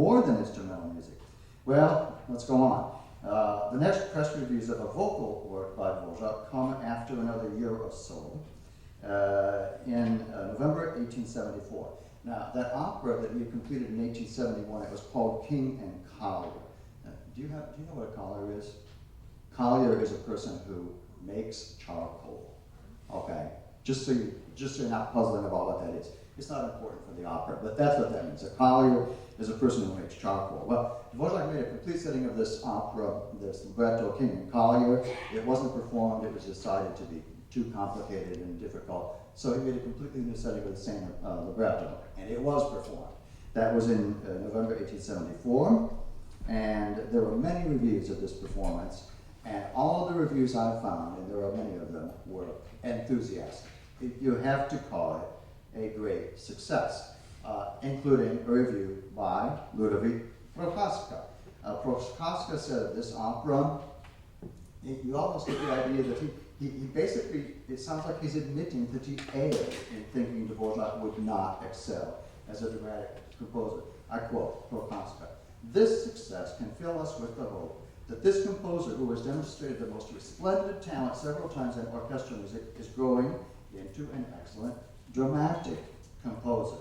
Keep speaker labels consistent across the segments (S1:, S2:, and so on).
S1: more than instrumental music. Well, let's go on. The next press reviews of a vocal work by Dvořák come after another year or so, in November 1874. Now, that opera that he completed in 1871, it was called King and Collier. Do you know what a collier is? Collier is a person who makes charcoal. Okay, just so you're not puzzling about what that is. It's not important for the opera, but that's what that means. A collier is a person who makes charcoal. Well, Dvořák made a complete setting of this opera, this libretto, King and Collier. It wasn't performed. It was decided to be too complicated and difficult. So he made a completely new setting of the same libretto, and it was performed. That was in November 1874, and there were many reviews of this performance, and all of the reviews I found, and there are many of them, were enthusiastic. You have to call it a great success, including a review by Ludovic Prochaska. Prochaska said of this opera, you almost get the idea that he basically, it sounds like he's admitting that he erred in thinking Dvořák would not excel as a dramatic composer. I quote Prochaska, "This success can fill us with the hope that this composer, who has demonstrated the most resplendent talent several times in orchestral music, is growing into an excellent dramatic composer."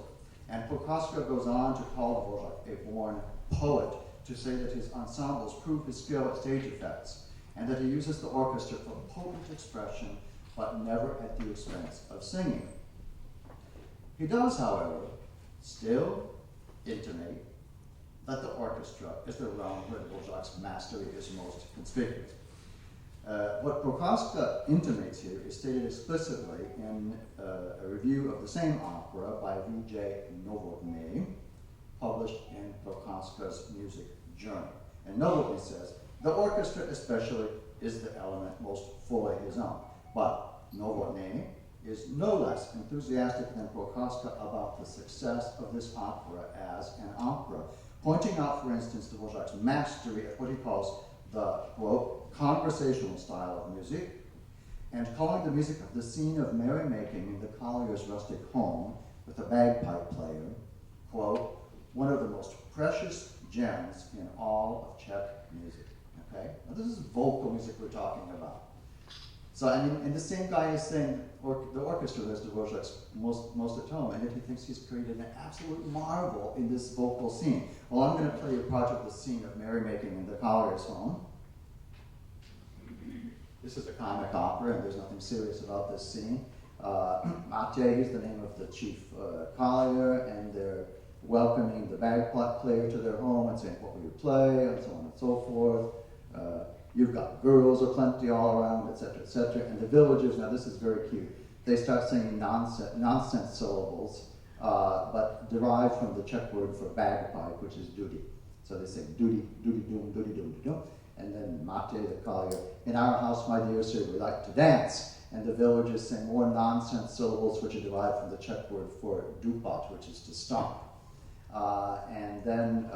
S1: And Prochaska goes on to call Dvořák a born poet, to say that his ensembles prove his skill at stage effects, and that he uses the orchestra for potent expression, but never at the expense of singing. He does, however, still intimate that the orchestra is the realm where Dvořák's mastery is most conspicuous. What Prochaska intimates here is stated explicitly in a review of the same opera by V.J. Novotny, published in Prochaska's Music Journal. And Novotny says, "The orchestra especially is the element most fully his own." But Novotny is no less enthusiastic than Prochaska about the success of this opera as an opera, pointing out, for instance, Dvořák's mastery at what he calls the, quote, conversational style of music, and calling the music of the scene of merrymaking in the collier's rustic home with a bagpipe player, quote, one of the most precious gems in all of Czech music. Okay? Now this is vocal music we're talking about. So, I mean, and the same guy is saying the orchestra is Dvořák's most at home, and yet he thinks he's created an absolute marvel in this vocal scene. Well, I'm going to play you part of the scene of merrymaking in the collier's home. This is a comic opera, and there's nothing serious about this scene. Matej is the name of the chief collier, and they're welcoming the bagpipe player to their home and saying, "What will you play?" and so on and so forth. You've got girls aplenty all around, etc., etc. And the villagers, now this is very cute, they start singing nonsense syllables, but derived from the Czech word for bagpipe, which is duty. So they sing duty, duty, doom, duty, doom, duty, doom. And then Matej, the collier, "In our house, my dear sir, we like to dance." And the villagers sing more nonsense syllables, which are derived from the Czech word for dupat, which is to stomp. And then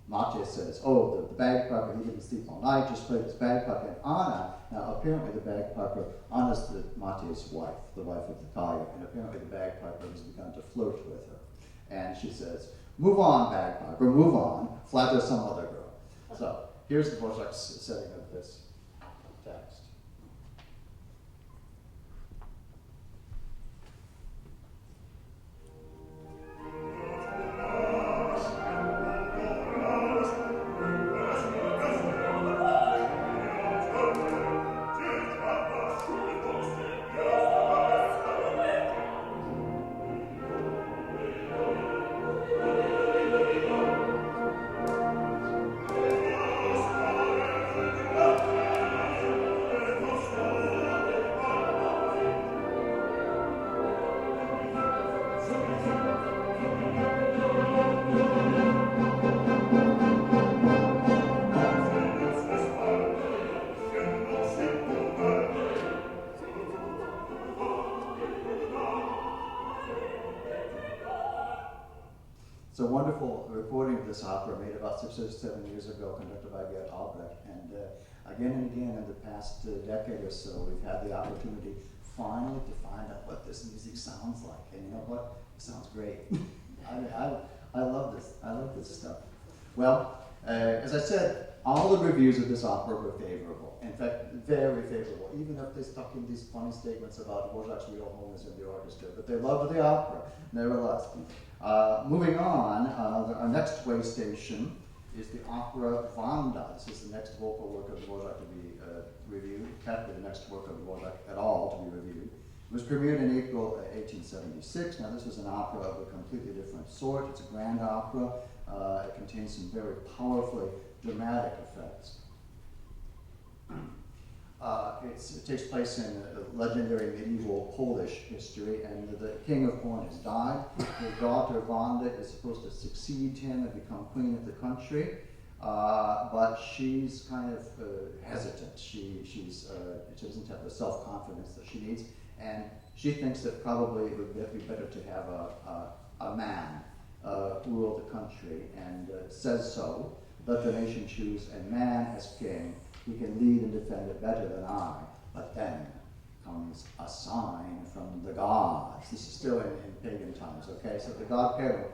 S1: Matej says, "Oh, the bagpiper, he didn't sleep all night, just played his bagpipe." And Anna, now apparently the bagpiper, Anna's Matej's wife, the wife of the collier, and apparently the bagpiper has begun to flirt with her. And she says, "Move on, bagpiper, move on, flatter some other girl." So here's Dvořák's setting of this text. It's a wonderful recording of this opera made about 6 or 7 years ago, conducted by Gerd Albrecht. And again and again in the past decade or so, we've had the opportunity finally to find out what this music sounds like. And you know what? It sounds great. I love this. I love this stuff. Well, as I said, all the reviews of this opera were favorable. In fact, very favorable, even if they stuck in these funny statements about Dvořák's real home is in the orchestra. But they loved the opera, nevertheless. Moving on, our next way station is the opera Vanda. This is the next vocal work of Dvořák to be reviewed, practically the next work of Dvořák at all to be reviewed. It was premiered in April 1876. Now this is an opera of a completely different sort. It's a grand opera. It contains some very powerfully dramatic effects. It takes place in legendary medieval Polish history, and the king of Poland has died. His daughter Wanda is supposed to succeed him and become queen of the country, but she's kind of hesitant. She doesn't have the self-confidence that she needs, and she thinks that probably it would be better to have a man rule the country, and says so. Let the nation choose a man as king. He can lead and defend it better than I. But then comes a sign from the gods. This is still in pagan times, okay? So the god Perun,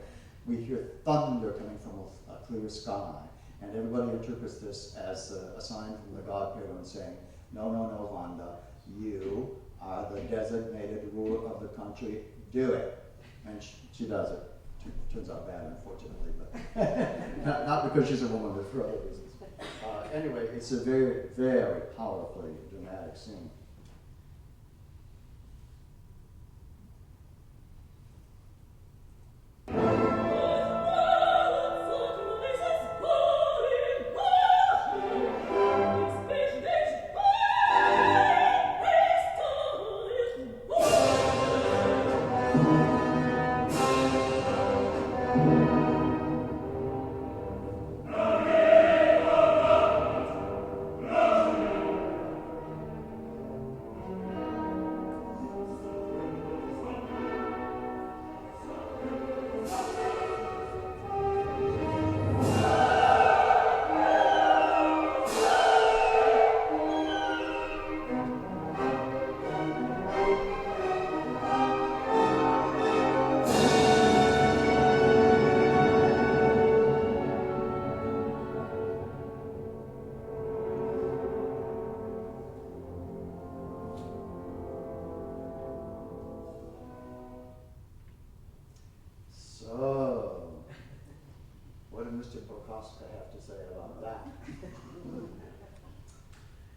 S1: we hear thunder coming from a clear sky. And everybody interprets this as a sign from the god Perun saying, no, Wanda, you are the designated ruler of the country. Do it. And she does it. Turns out bad, unfortunately, but not because she's a woman, but for other reasons. Anyway, it's a very powerfully dramatic scene.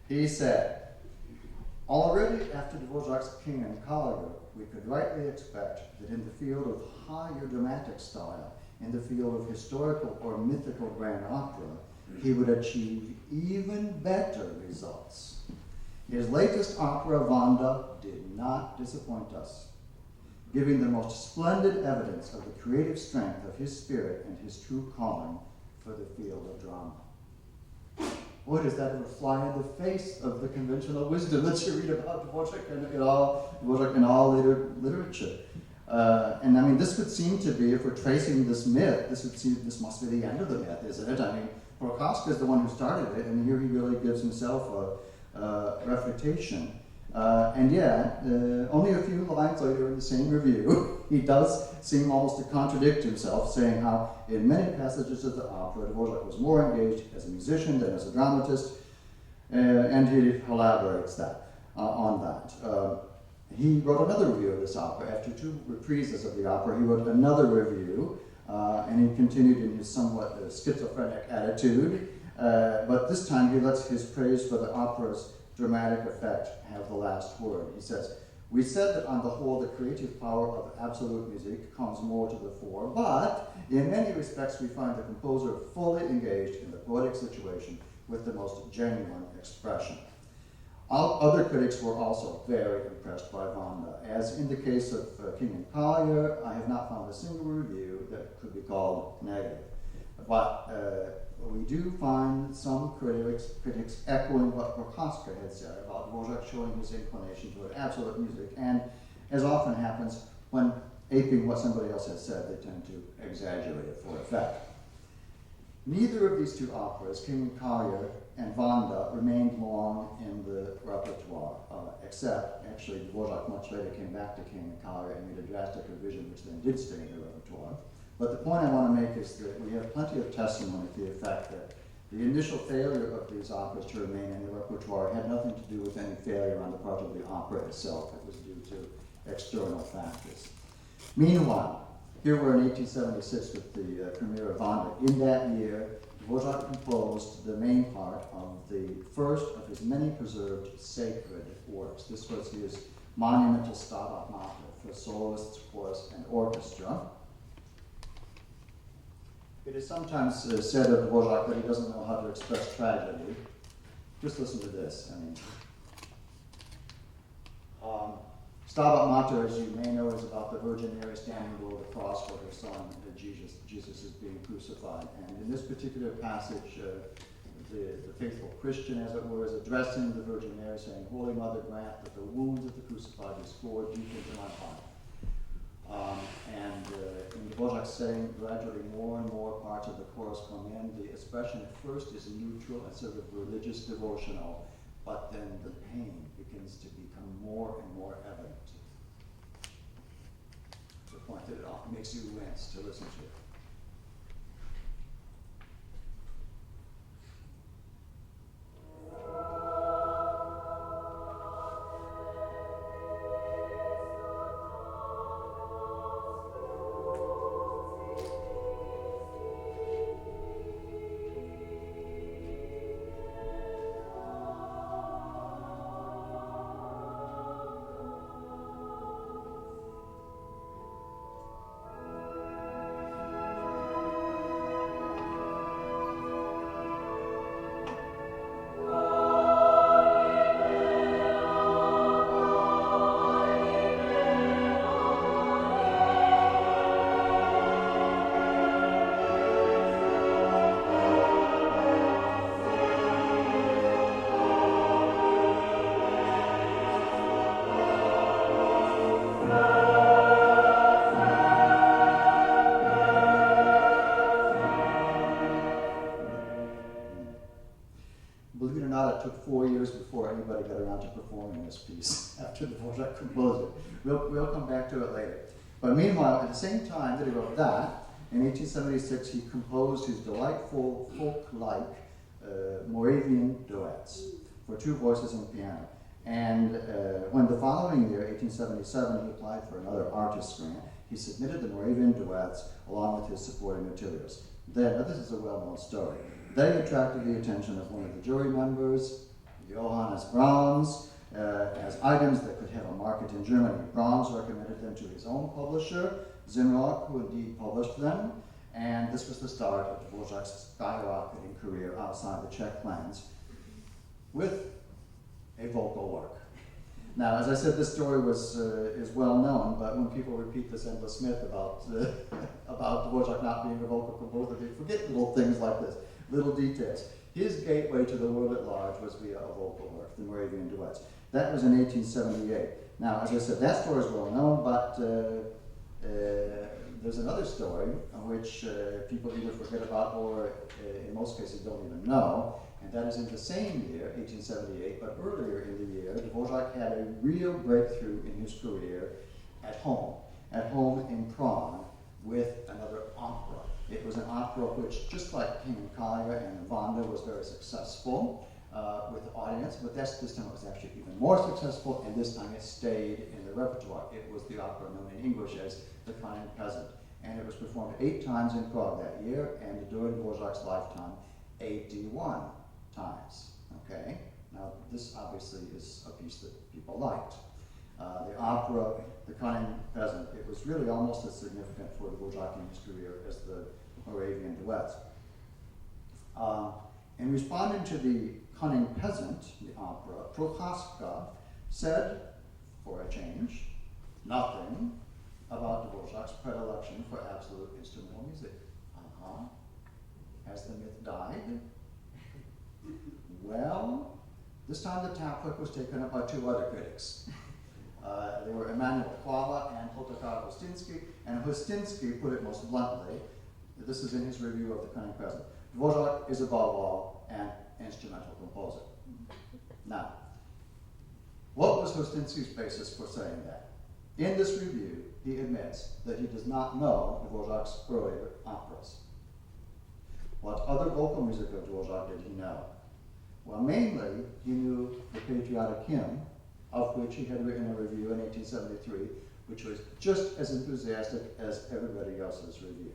S1: He said, already after Dvořák's King and Collier, we could rightly expect that in the field of higher dramatic style, in the field of historical or mythical grand opera, he would achieve even better results. His latest opera, Vanda, did not disappoint us, giving the most splendid evidence of the creative strength of his spirit and his true calling for the field of drama. Boy, does that ever fly in the face of the conventional wisdom that you read about Dvořák in all later literature. And I mean, this would seem to be, if we're tracing this myth, this must be the end of the myth, isn't it? I mean, Prochaska is the one who started it, and here he really gives himself a refutation. And yet, only a few lines later in the same review, he does seem almost to contradict himself, saying how in many passages of the opera, Dvořák was more engaged as a musician than as a dramatist, and he elaborates on that. He wrote another review of this opera. After two reprises of the opera, he wrote another review, and he continued in his somewhat schizophrenic attitude, but this time he lets his praise for the opera's dramatic effect have the last word. He says, we said that on the whole the creative power of absolute music comes more to the fore, but in many respects we find the composer fully engaged in the poetic situation with the most genuine expression. Other critics were also very impressed by Vanda. As in the case of King and Collier, I have not found a single review that could be called negative. But we do find some critics echoing what Prochaska had said about Dvořák showing his inclination toward absolute music, and as often happens, when aping what somebody else has said, they tend to exaggerate it for effect. Neither of these two operas, King and Collier and Vanda, remained long in the repertoire, except, actually, Dvořák much later came back to King and Collier and made a drastic revision, which then did stay in the repertoire. But the point I want to make is that we have plenty of testimony to the effect that the initial failure of these operas to remain in the repertoire had nothing to do with any failure on the part of the opera itself. It was due to external factors. Meanwhile, here we're in 1876 with the premiere of Vanda. In that year, Dvořák composed the main part of the first of his many preserved sacred works. This was his monumental Stabat Mater for soloists, chorus, and orchestra. It is sometimes said of Dvořák that he doesn't know how to express tragedy. Just listen to this. Stabat Mater, as you may know, is about the Virgin Mary standing below the cross for her son, Jesus is being crucified. And in this particular passage, the faithful Christian, as it were, is addressing the Virgin Mary, saying, "Holy Mother, grant that the wounds of the crucified be scored deep into my heart." In Dvořák's saying, gradually more and more parts of the chorus come in. The expression at first is neutral and sort of religious devotional, but then the pain begins to become more and more evident. To the point that it often makes you wince to listen to it. It took 4 years before anybody got around to performing this piece after Dvořák composed it. We'll come back to it later. But meanwhile, at the same time that he wrote that, in 1876 he composed his delightful folk-like Moravian duets for 2 voices and piano. And when the following year, 1877, he applied for another artist's grant, he submitted the Moravian duets along with his supporting materials. Then, now this is a well-known story, they attracted the attention of one of the jury members, Johannes Brahms, as items that could have a market in Germany. Brahms recommended them to his own publisher, Zimrock, who indeed published them, and this was the start of Dvořák's skyrocketing career outside the Czech lands with a vocal work. Now, as I said, this story is well known, but when people repeat this endless myth about Dvořák not being a vocal composer, they forget little things like this, little details. His gateway to the world at large was via a vocal work, the Moravian duets. That was in 1878. Now, as I said, that story is well known, but there's another story which people either forget about or in most cases don't even know, and that is in the same year, 1878, but earlier in the year, Dvořák had a real breakthrough in his career at home in Prague with another opera. It was an opera which, just like King and Kalia and Vanda, was very successful with the audience, but this time it was actually even more successful, and this time it stayed in the repertoire. It was the opera known in English as The Cunning Peasant, and it was performed 8 times in Prague that year, and during Dvořák's lifetime, 81 times. Okay? Now, this obviously is a piece that people liked. The opera, The Cunning Peasant, it was really almost as significant for Dvořák in his career as the Moravian duets. In responding to The Cunning Peasant, the opera, Procházka said, for a change, nothing about Dvořák's predilection for absolute instrumental music. Has the myth died? Well, this time the topic was taken up by 2 other critics. They were Emanuel Chvála and Otakar Hostinsky, and Hostinsky put it most bluntly. This is in his review of The Cunning Peasant. Dvořák is above all an instrumental composer. Now, what was Hostinsky's basis for saying that? In this review, he admits that he does not know Dvořák's earlier operas. What other vocal music of Dvořák did he know? Well, mainly, he knew the patriotic hymn, of which he had written a review in 1873, which was just as enthusiastic as everybody else's review,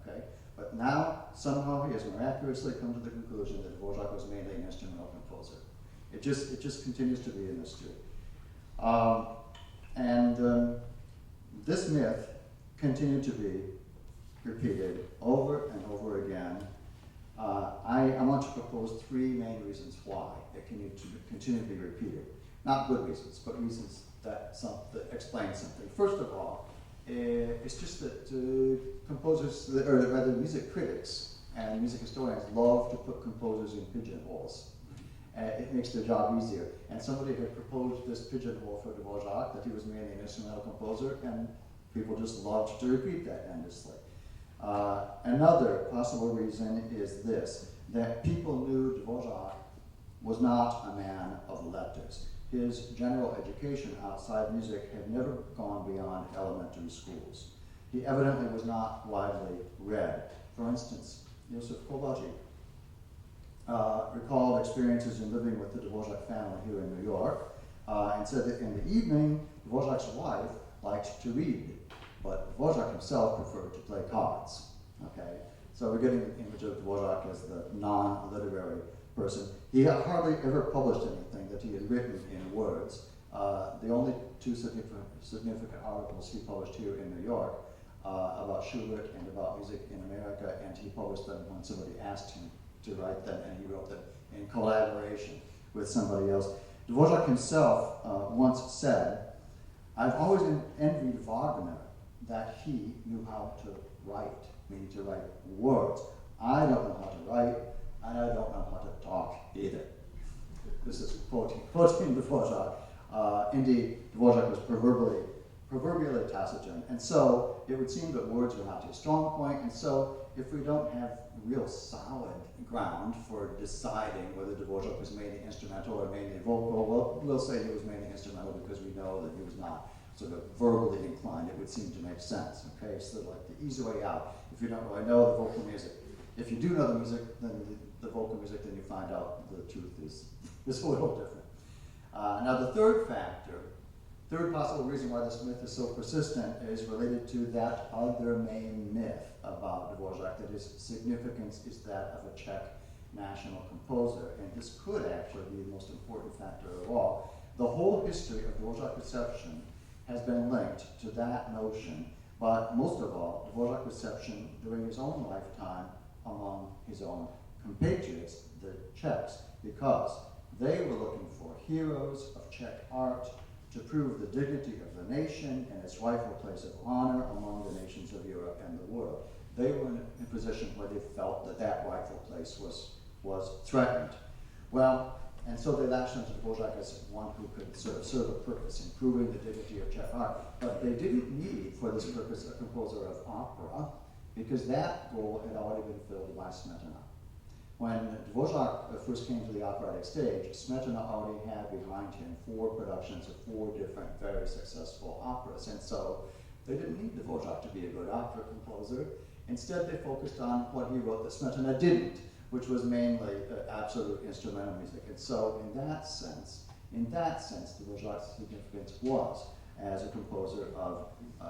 S1: okay? But now, somehow, he has miraculously come to the conclusion that Dvořák was mainly an instrumental composer. It just continues to be a mystery. This myth continued to be repeated over and over again. I want to propose three main reasons why it can continue to be repeated. Not good reasons, but reasons that explain something. First of all, it's just that composers, or rather music critics and music historians, love to put composers in pigeonholes. It makes their job easier. And somebody had proposed this pigeonhole for Dvořák, that he was mainly an instrumental composer, and people just loved to repeat that endlessly. Another possible reason is this, that people knew Dvořák was not a man of letters. His general education outside music had never gone beyond elementary schools. He evidently was not widely read. For instance, Josef Kovařík recalled experiences in living with the Dvořák family here in New York, and said that in the evening, Dvořák's wife liked to read, but Dvořák himself preferred to play cards. Okay, so we're getting the image of Dvořák as the non-literary person. He had hardly ever published anything that he had written in words. The only two significant articles he published here in New York about Schubert and about music in America, and he published them when somebody asked him to write them, and he wrote them in collaboration with somebody else. Dvořák himself once said, "I've always envied Wagner that he knew how to write, meaning to write words. I don't know how to write, and I don't know how to talk either." This is quoting Dvořák. Indeed, Dvořák was proverbially taciturn, and so it would seem that words were not his strong point, and so if we don't have real solid ground for deciding whether Dvořák was mainly instrumental or mainly vocal, well, we'll say he was mainly instrumental because we know that he was not sort of verbally inclined. It would seem to make sense, okay? So like the easy way out, if you don't really know the vocal music. If you do know the music, then the vocal music, then you find out the truth is a little different. Now the third possible reason why this myth is so persistent is related to that other main myth about Dvořák, that his significance is that of a Czech national composer. And this could actually be the most important factor of all. The whole history of Dvořák reception has been linked to that notion, but most of all, Dvořák reception during his own lifetime among his own compatriots, the Czechs, because they were looking for heroes of Czech art to prove the dignity of the nation and its rightful place of honor among the nations of Europe and the world. They were in a position where they felt that that rightful place was threatened. Well, and so they latched onto Dvořák as one who could sort of serve a purpose in proving the dignity of Czech art. But they didn't need, for this purpose, a composer of opera, because that role had already been filled by Smetana. When Dvořák first came to the operatic stage, Smetana already had behind him 4 productions of 4 different, very successful operas, and so they didn't need Dvořák to be a good opera composer. Instead, they focused on what he wrote that Smetana didn't, which was mainly absolute instrumental music. And so, in that sense, Dvořák's significance was as a composer of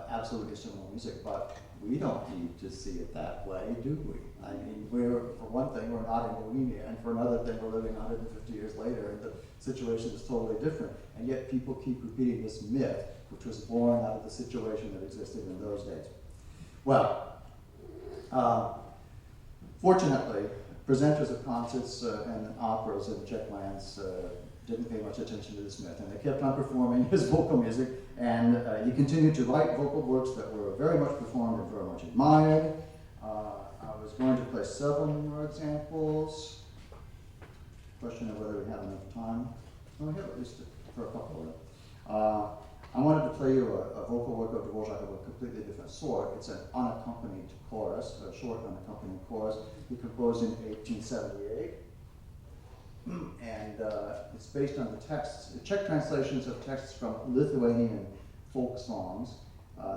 S1: absolute instrumental music, but we don't need to see it that way, do we? I mean, for one thing, we're not in Bohemia, and for another thing, we're living 150 years later, and the situation is totally different. And yet people keep repeating this myth, which was born out of the situation that existed in those days. Well, fortunately, presenters of concerts and operas in the Czech lands didn't pay much attention to this myth, and they kept on performing his vocal music, and he continued to write vocal works that were very much performed and very much admired. I was going to play several more examples. Question of whether we have enough time. Well, we have at least for a couple of them. I wanted to play you a vocal work of Dvořák of a completely different sort. It's an unaccompanied chorus, a short unaccompanied chorus. He composed in 1878. And it's based on the texts, Czech translations of texts from Lithuanian folk songs.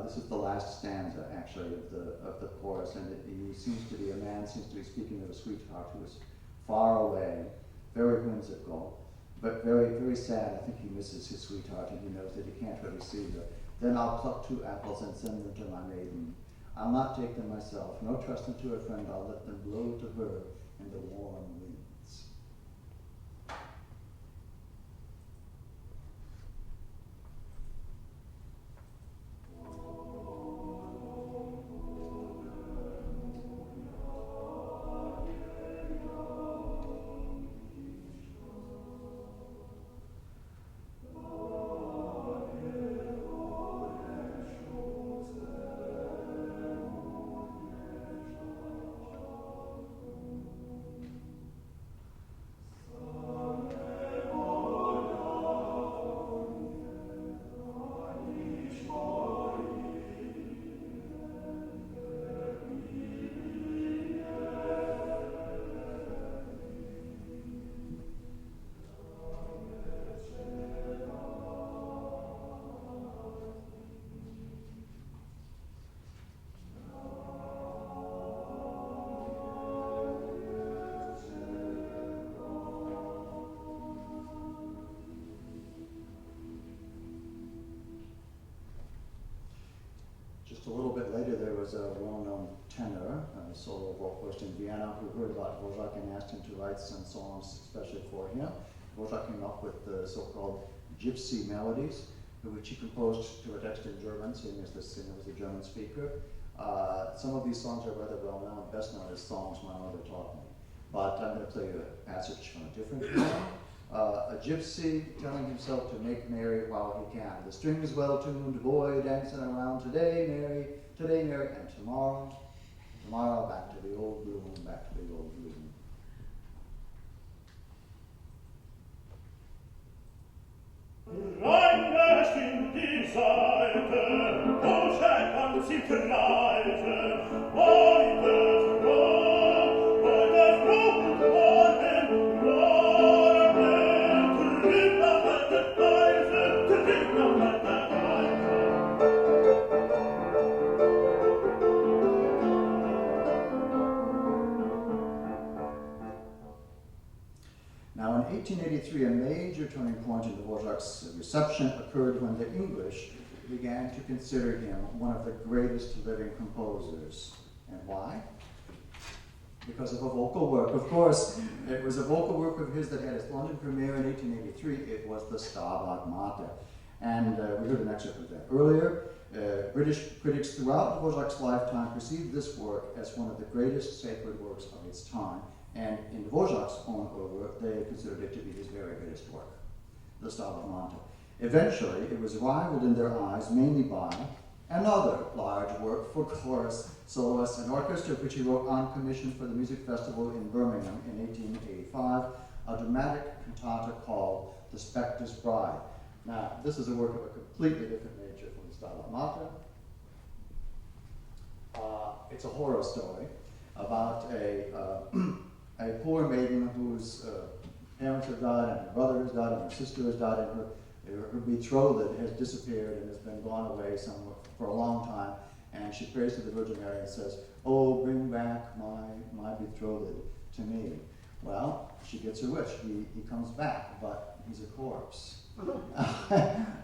S1: This is the last stanza, actually, of the chorus, and a man seems to be speaking of a sweetheart who is far away, very whimsical, but very, very sad. I think he misses his sweetheart, and he knows that he can't really see her. Then I'll pluck 2 apples and send them to my maiden. I'll not take them myself, nor trust them to a friend. I'll let them blow to her in the warm winds. A little bit later, there was a well-known tenor, a solo vocalist in Vienna, who heard about Dvořák and asked him to write some songs especially for him. Dvořák came up with the so-called gypsy melodies, which he composed to a text in German, seeing as the singer was a German speaker. Some of these songs are rather well-known, best known as songs my mother taught me. But I'm going to play you a passage from a different one. A gypsy telling himself to make merry while he can. The string is well tuned, boy dancing around today, merry, and tomorrow, back to the old bloom, back to the old bloom.
S2: Reinwärts in die Seite, Dvořák kann sie verleiten, heute
S1: Now, in 1883, a major turning point in Dvořák's reception occurred when the English began to consider him one of the greatest living composers. And why? Because of a vocal work. Of course, it was a vocal work of his that had its London premiere in 1883. It was the Stabat Mater. And we heard an excerpt of that earlier. British critics throughout Dvořák's lifetime perceived this work as one of the greatest sacred works of its time. And in Dvořák's own work, they considered it to be his very greatest work, the Stabat Mater. Eventually, it was rivaled in their eyes mainly by another large work for chorus, soloists, and orchestra, which he wrote on commission for the Music Festival in Birmingham in 1885, a dramatic cantata called The Spectre's Bride. Now, this is a work of a completely different nature from the Stabat Mater. It's a horror story about a poor maiden whose parents have died, and her brother has died, and her sister has died, and her betrothed has disappeared and has been gone away somewhere for a long time. And she prays to the Virgin Mary and says, "Oh, bring back my betrothed to me." Well, she gets her wish. He comes back, but he's a corpse.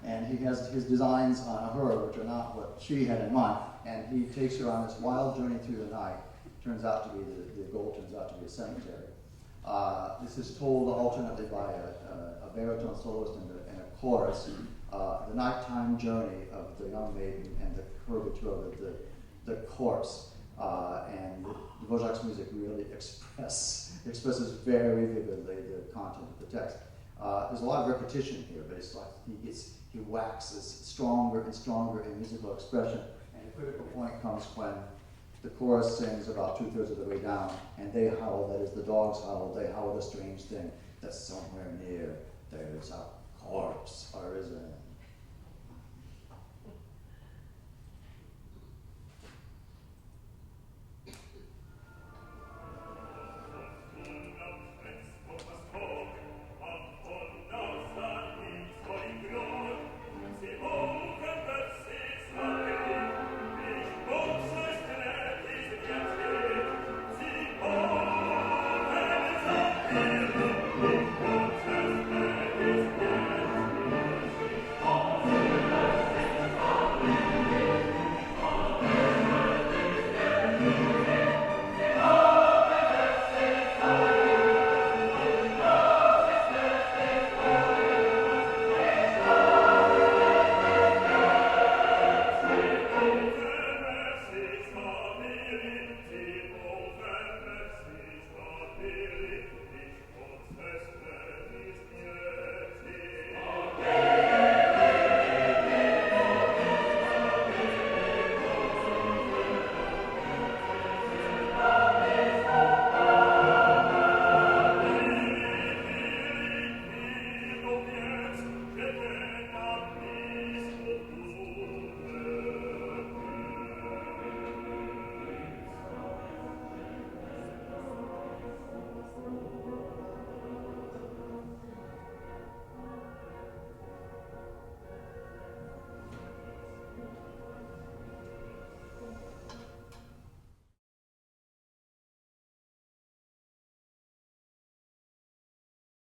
S1: And he has his designs on her, which are not what she had in mind. And he takes her on this wild journey through the night. Turns out to be, the goal turns out to be a cemetery. This is told alternately by a baritone soloist and a chorus. The nighttime journey of the young maiden and her betrothed, the corpse. And Dvořák's music really expresses very vividly the content of the text. There's a lot of repetition here, but it's like he waxes stronger and stronger in musical expression. And the critical point comes when the chorus sings about 2/3 of the way down, and they howl, that is, the dogs howl, they howl a strange thing, that somewhere near there's a corpse arisen.